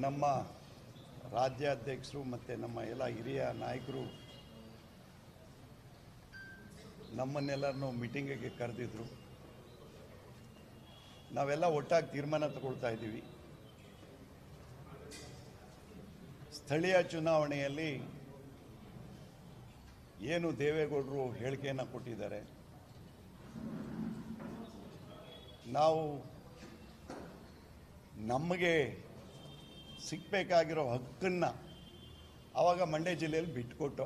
ನಮ್ಮ ರಾಜ್ಯಾಧ್ಯಕ್ಷರು ಮತ್ತು ನಮ್ಮ ಎಲ್ಲ ಹಿರಿಯ ನಾಯಕರು ನಮ್ಮನ್ನೆಲ್ಲರನ್ನು ಮೀಟಿಂಗಿಗೆ ಕರೆದಿದ್ರು. ನಾವೆಲ್ಲ ಒಟ್ಟಾಗಿ ತೀರ್ಮಾನ ತಗೊಳ್ತಾ ಇದ್ದೀವಿ. ಸ್ಥಳೀಯ ಚುನಾವಣೆಯಲ್ಲಿ ಏನು ದೇವೇಗೌಡರು ಹೇಳಿಕೆಯನ್ನು ಕೊಟ್ಟಿದ್ದಾರೆ, ನಾವು ನಮಗೆ ಸಿಗಬೇಕಾಗಿರೋ ಹಕ್ಕನ್ನು ಆವಾಗ ಮಂಡ್ಯ ಜಿಲ್ಲೆಯಲ್ಲಿ ಬಿಟ್ಟುಕೊಟ್ಟು,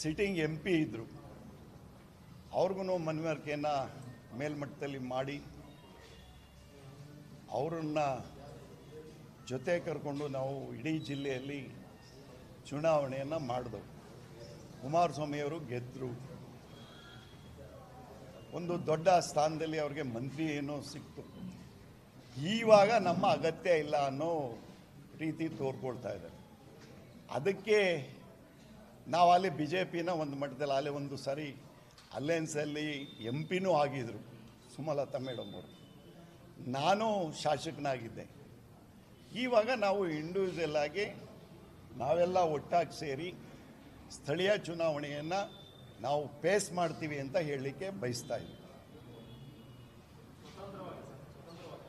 ಸಿಟ್ಟಿಂಗ್ MP ಇದ್ದರು, ಅವ್ರಿಗೂ ಮನವರಿಕೆಯನ್ನು ಮೇಲ್ಮಟ್ಟದಲ್ಲಿ ಮಾಡಿ ಅವರನ್ನು ಜೊತೆ ಕರ್ಕೊಂಡು ನಾವು ಇಡೀ ಜಿಲ್ಲೆಯಲ್ಲಿ ಚುನಾವಣೆಯನ್ನು ಮಾಡಿದೆವು. ಕುಮಾರಸ್ವಾಮಿಯವರು ಗೆದ್ದರು. ಒಂದು ದೊಡ್ಡ ಸ್ಥಾನದಲ್ಲಿ ಅವ್ರಿಗೆ ಮಂತ್ರಿ ಏನೋ ಸಿಕ್ತು. ಈವಾಗ ನಮ್ಮ ಅಗತ್ಯ ಇಲ್ಲ ಅನ್ನೋ ರೀತಿ ತೋರ್ಕೊಳ್ತಾ ಇದ್ದಾರೆ. ಅದಕ್ಕೆ ನಾವು ಅಲ್ಲಿ BJPನ ಒಂದು ಮಟ್ಟದಲ್ಲಿ ಅಲ್ಲೇ ಒಂದು ಸಾರಿ ಅಲಯನ್ಸಲ್ಲಿ MP ಆಗಿದ್ದರು ಸುಮಲತಾ ಮೇಡಮ್ ಅವರು. ನಾನು ಶಾಸಕನಾಗಿದ್ದೆ. ಈವಾಗ ನಾವು ಇಂಡಿವಿಜುವಲ್ ಆಗಿ ನಾವೆಲ್ಲ ಒಟ್ಟಾಗಿ ಸೇರಿ ಸ್ಥಳೀಯ ಚುನಾವಣೆಯನ್ನು ನಾವು ಫೇಸ್ ಮಾಡ್ತೀವಿ ಅಂತ ಹೇಳಲಿಕ್ಕೆ ಬಯಸ್ತಾ ಇದ್ದೀವಿ.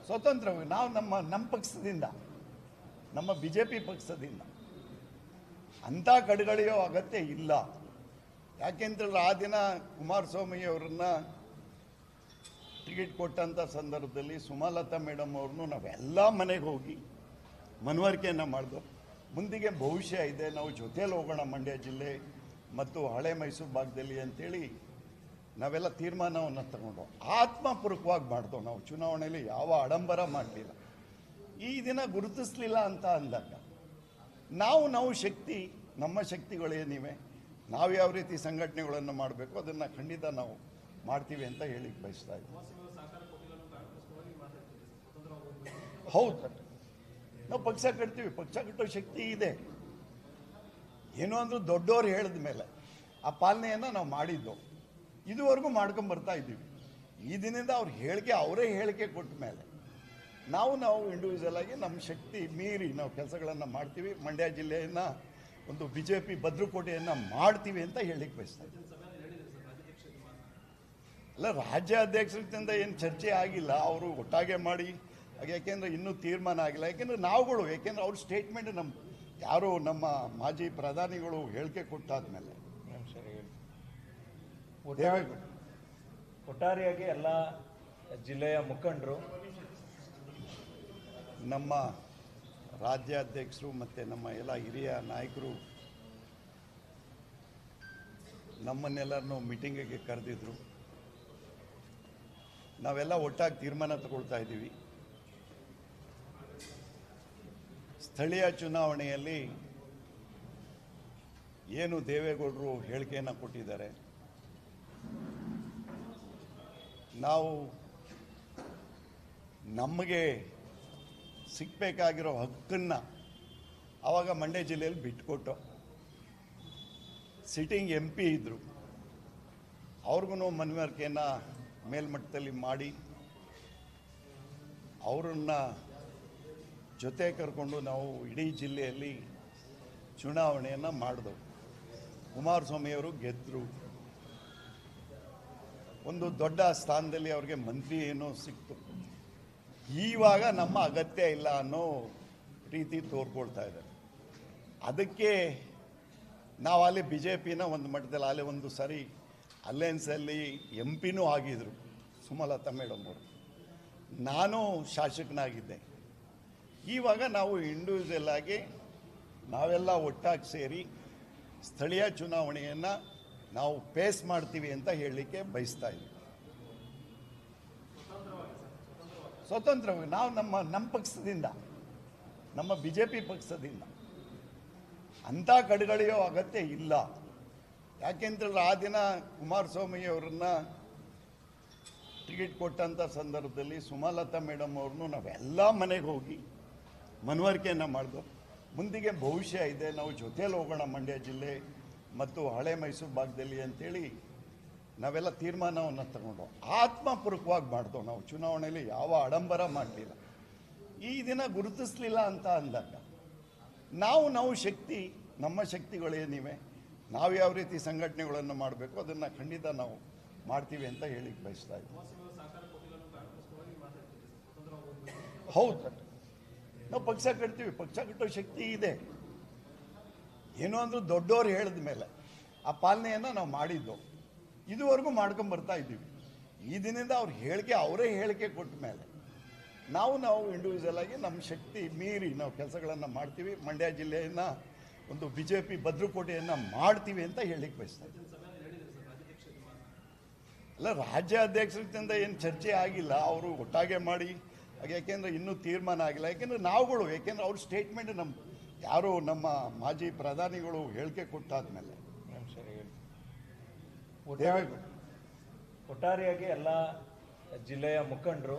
ಸ್ವತಂತ್ರವಾಗಿ ನಾವು ನಮ್ಮ ಪಕ್ಷದಿಂದ, ನಮ್ಮ BJP ಪಕ್ಷದಿಂದ ಅಂಥ ಕಡೆಗಳೆಯೋ ಅಗತ್ಯ ಇಲ್ಲ. ಯಾಕೆಂತೇಳಿದ್ರೆ ಆ ದಿನ ಕುಮಾರಸ್ವಾಮಿಯವರನ್ನ ಟಿಕೆಟ್ ಕೊಟ್ಟಂಥ ಸಂದರ್ಭದಲ್ಲಿ ಸುಮಲತಾ ಮೇಡಮ್ ಅವ್ರನ್ನೂ ನಾವೆಲ್ಲ ಮನೆಗೆ ಹೋಗಿ ಮನವರಿಕೆಯನ್ನು ಮಾಡಿದೋ. ಮುಂದಿಗೆ ಭವಿಷ್ಯ ಇದೆ, ನಾವು ಜೊತೆಯಲ್ಲಿ ಹೋಗೋಣ ಮಂಡ್ಯ ಜಿಲ್ಲೆ ಮತ್ತು ಹಳೆ ಮೈಸೂರು ಭಾಗದಲ್ಲಿ ಅಂತೇಳಿ ನಾವೆಲ್ಲ ತೀರ್ಮಾನವನ್ನು ತಗೊಂಡು ಆತ್ಮಪೂರ್ವಕವಾಗಿ ಮಾಡ್ದೋ. ನಾವು ಚುನಾವಣೆಯಲ್ಲಿ ಯಾವ ಆಡಂಬರ ಮಾಡಲಿಲ್ಲ. ಈ ದಿನ ಗುರುತಿಸಲಿಲ್ಲ ಅಂತ ಅಂದಾಗ ನಾವು ಶಕ್ತಿ, ನಮ್ಮ ಶಕ್ತಿಗಳೇನಿವೆ, ನಾವು ಯಾವ ರೀತಿ ಸಂಘಟನೆಗಳನ್ನು ಮಾಡಬೇಕು ಅದನ್ನು ಖಂಡಿತ ನಾವು ಮಾಡ್ತೀವಿ ಅಂತ ಹೇಳಿಕ್ಕೆ ಬಯಸ್ತಾ ಇದ್ದೀವಿ. ಹೌದು, ನಾವು ಪಕ್ಷ ಕಟ್ತೀವಿ, ಪಕ್ಷ ಕಟ್ಟೋ ಶಕ್ತಿ ಇದೆ. ಏನು ಅಂದರೂ ದೊಡ್ಡವರು ಹೇಳಿದ ಮೇಲೆ ಆ ಪಾಲನೆಯನ್ನು ನಾವು ಮಾಡಿದ್ದು, ಇದುವರೆಗೂ ಮಾಡ್ಕೊಂಬರ್ತಾ ಇದ್ದೀವಿ. ಈ ದಿನದಿಂದ ಅವರೇ ಹೇಳಿಕೆ ಕೊಟ್ಟ ಮೇಲೆ ನಾವು ಇಂಡಿವಿಜುವಲ್ ಆಗಿ ನಮ್ಮ ಶಕ್ತಿ ಮೀರಿ ನಾವು ಕೆಲಸಗಳನ್ನು ಮಾಡ್ತೀವಿ. ಮಂಡ್ಯ ಜಿಲ್ಲೆಯನ್ನು ಒಂದು BJP ಭದ್ರಕೋಟೆಯನ್ನು ಮಾಡ್ತೀವಿ ಅಂತ ಹೇಳಿಕ್ಕೆ ಬಯಸ್ತಾ ಇದ್ದೀವಿ. ಅಲ್ಲ, ರಾಜ್ಯಾಧ್ಯಕ್ಷರಿಂದ ಏನು ಚರ್ಚೆ ಆಗಿಲ್ಲ, ಅವರು ಒಟ್ಟಾಗೆ ಮಾಡಿ. ಯಾಕೆಂದರೆ ಇನ್ನೂ ತೀರ್ಮಾನ ಆಗಿಲ್ಲ. ಯಾಕೆಂದರೆ ಯಾಕೆಂದರೆ ಅವ್ರ ಸ್ಟೇಟ್ಮೆಂಟ್ ನಮ್ಮ ಮಾಜಿ ಪ್ರಧಾನಿಗಳು ಹೇಳಿಕೆ ಕೊಟ್ಟಾದ್ಮೇಲೆ ಒಟ್ಟಾರೆಯಾಗಿ ಎಲ್ಲ ಜಿಲ್ಲೆಯ ಮುಖಂಡರು, ನಮ್ಮ ರಾಜ್ಯಾಧ್ಯಕ್ಷರು ಮತ್ತು ನಮ್ಮ ಎಲ್ಲ ಹಿರಿಯ ನಾಯಕರು ನಮ್ಮನ್ನೆಲ್ಲರನ್ನು ಮೀಟಿಂಗಿಗೆ ಕರೆದಿದ್ರು. ನಾವೆಲ್ಲ ಒಟ್ಟಾಗಿ ತೀರ್ಮಾನ ತಗೊಳ್ತಾ ಇದ್ದೀವಿ. ಸ್ಥಳೀಯ ಚುನಾವಣೆಯಲ್ಲಿ ಏನು ದೇವೇಗೌಡರು ಹೇಳಿಕೆಯನ್ನು ಕೊಟ್ಟಿದ್ದಾರೆ, ನಾವು ನಮಗೆ ಸಿಗಬೇಕಾಗಿರೋ ಹಕ್ಕನ್ನು ಆವಾಗ ಮಂಡ್ಯ ಜಿಲ್ಲೆಯಲ್ಲಿ ಬಿಟ್ಟುಕೊಟ್ಟು, ಸಿಟ್ಟಿಂಗ್ MP ಇದ್ದರು, ಅವ್ರಿಗೂ ಮನವರಿಕೆಯನ್ನು ಮೇಲ್ಮಟ್ಟದಲ್ಲಿ ಮಾಡಿ ಅವರನ್ನು ಜೊತೆ ಕರ್ಕೊಂಡು ನಾವು ಇಡೀ ಜಿಲ್ಲೆಯಲ್ಲಿ ಚುನಾವಣೆಯನ್ನು ಮಾಡಿದೆವು. ಕುಮಾರಸ್ವಾಮಿಯವರು ಗೆದ್ದರು. ಒಂದು ದೊಡ್ಡ ಸ್ಥಾನದಲ್ಲಿ ಅವ್ರಿಗೆ ಮಂತ್ರಿ ಏನೋ ಸಿಕ್ತು. ಈವಾಗ ನಮ್ಮ ಅಗತ್ಯ ಇಲ್ಲ ಅನ್ನೋ ರೀತಿ ತೋರ್ಕೊಳ್ತಾ ಇದ್ದಾರೆ. ಅದಕ್ಕೆ ನಾವು ಅಲ್ಲಿ BJPನ ಒಂದು ಮಟ್ಟದಲ್ಲಿ ಅಲ್ಲೇ ಒಂದು ಸಾರಿ ಅಲಯನ್ಸಲ್ಲಿ MP ಆಗಿದ್ದರು ಸುಮಲತಾ ಮೇಡಮ್ ಅವರು. ನಾನು ಶಾಸಕನಾಗಿದ್ದೆ. ಈವಾಗ ನಾವು ಇಂಡಿವಿಜುವಲ್ ಆಗಿ ನಾವೆಲ್ಲ ಒಟ್ಟಾಗಿ ಸೇರಿ ಸ್ಥಳೀಯ ಚುನಾವಣೆಯನ್ನು ನಾವು ಫೇಸ್ ಮಾಡ್ತೀವಿ ಅಂತ ಹೇಳಲಿಕ್ಕೆ ಬಯಸ್ತಾ ಇದ್ದೀವಿ. ಸ್ವತಂತ್ರವಾಗಿ ನಾವು ನಮ್ಮ ಪಕ್ಷದಿಂದ, ನಮ್ಮ BJP ಪಕ್ಷದಿಂದ ಅಂಥ ಕಡೆಗಳೆಯೋ ಅಗತ್ಯ ಇಲ್ಲ. ಯಾಕೆಂತೇಳಿದ್ರೆ ಆ ದಿನ ಕುಮಾರಸ್ವಾಮಿಯವರನ್ನ ಟಿಕೆಟ್ ಕೊಟ್ಟಂಥ ಸಂದರ್ಭದಲ್ಲಿ ಸುಮಲತಾ ಮೇಡಮ್ ಅವ್ರನ್ನೂ ನಾವೆಲ್ಲ ಮನೆಗೆ ಹೋಗಿ ಮನವರಿಕೆಯನ್ನು ಮಾಡಿದೋ. ಮುಂದಿಗೆ ಭವಿಷ್ಯ ಇದೆ, ನಾವು ಜೊತೆಯಲ್ಲಿ ಹೋಗೋಣ ಮಂಡ್ಯ ಜಿಲ್ಲೆ ಮತ್ತು ಹಳೆ ಮೈಸೂರು ಭಾಗದಲ್ಲಿ ಅಂತೇಳಿ ನಾವೆಲ್ಲ ತೀರ್ಮಾನವನ್ನು ತಗೊಂಡು ಆತ್ಮಪೂರ್ವಕವಾಗಿ ಮಾಡ್ದೋ. ನಾವು ಚುನಾವಣೆಯಲ್ಲಿ ಯಾವ ಆಡಂಬರ ಮಾಡಲಿಲ್ಲ. ಈ ದಿನ ಗುರುತಿಸ್ಲಿಲ್ಲ ಅಂತ ಅಂದಾಗ ನಾವು ಶಕ್ತಿ, ನಮ್ಮ ಶಕ್ತಿಗಳೇನಿವೆ, ನಾವು ಯಾವ ರೀತಿ ಸಂಘಟನೆಗಳನ್ನು ಮಾಡಬೇಕು ಅದನ್ನು ಖಂಡಿತ ನಾವು ಮಾಡ್ತೀವಿ ಅಂತ ಹೇಳಿಕ್ಕೆ ಬಯಸ್ತಾ ಇದ್ದೀವಿ. ಹೌದು, ನಾವು ಪಕ್ಷ ಕಟ್ತೀವಿ, ಪಕ್ಷ ಕಟ್ಟೋ ಶಕ್ತಿ ಇದೆ. ಏನೋ ಅಂದ್ರೂ ದೊಡ್ಡವರು ಹೇಳಿದ ಮೇಲೆ ಆ ಪಾಲನೆಯನ್ನು ನಾವು ಮಾಡಿದ್ದು, ಇದುವರೆಗೂ ಮಾಡ್ಕೊಂಬರ್ತಾ ಇದ್ದೀವಿ. ಈ ದಿನದಿಂದ ಅವರೇ ಹೇಳಿಕೆ ಕೊಟ್ಟ ಮೇಲೆ ನಾವು ಇಂಡಿವಿಜುವಲ್ ಆಗಿ ನಮ್ಮ ಶಕ್ತಿ ಮೀರಿ ನಾವು ಕೆಲಸಗಳನ್ನು ಮಾಡ್ತೀವಿ. ಮಂಡ್ಯ ಜಿಲ್ಲೆಯನ್ನು ಒಂದು BJP ಭದ್ರಕೋಟೆಯನ್ನು ಮಾಡ್ತೀವಿ ಅಂತ ಹೇಳಿಕ್ಕೆ ಬಯಸ್ತಾ ಇದ್ದೀವಿ. ಅಲ್ಲ, ರಾಜ್ಯಾಧ್ಯಕ್ಷರಿಂದ ಏನು ಚರ್ಚೆ ಆಗಿಲ್ಲ, ಅವರು ಒಟ್ಟಾಗೆ ಮಾಡಿ ಯಾಕೆಂದರೆ ಇನ್ನೂ ತೀರ್ಮಾನ ಆಗಿಲ್ಲ. ಯಾಕೆಂದರೆ ಯಾಕೆಂದರೆ ಅವ್ರ ಸ್ಟೇಟ್ಮೆಂಟ್ ನಮ್ಮ ಮಾಜಿ ಪ್ರಧಾನಿಗಳು ಹೇಳಿಕೆ ಕೊಟ್ಟಾದ್ಮೇಲೆ ಒಟ್ಟಾರೆಯಾಗಿ ಎಲ್ಲ ಜಿಲ್ಲೆಯ ಮುಖಂಡರು